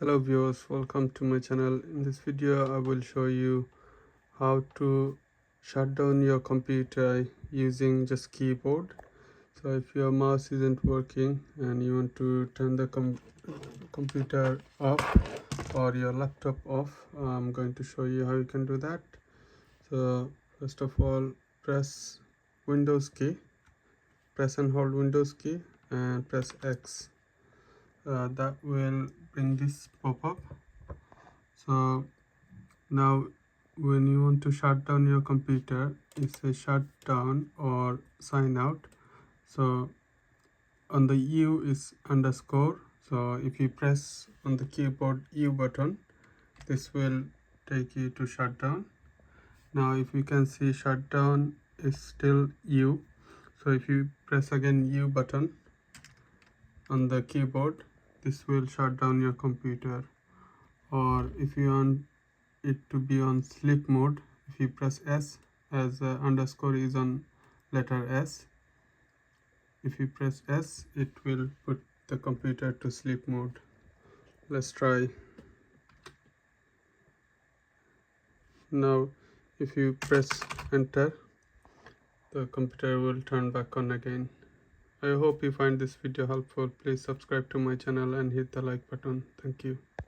Hello viewers, welcome to my channel. In this video I will show you how to shut down your computer using just keyboard. So if your mouse isn't working and you want to turn the computer off or your laptop off, I'm going to show you how you can do that. So first of all, press Windows key, press and hold Windows key and press X. That will bring this pop-up. So now when you want to shut down your computer, it says shut down or sign out. So on the U is underscore. So if you press on the keyboard U button, this will take you to shutdown. Now if you can see, shutdown is still U. So if you press again U button on the keyboard, this will shut down your computer. Or if you want it to be on sleep mode, if you press S, as underscore is on letter S, if you press S, it will put the computer to sleep mode. Let's try. Now if you press enter, the computer will turn back on again. I hope you find this video helpful. Please subscribe to my channel and hit the like button. Thank you.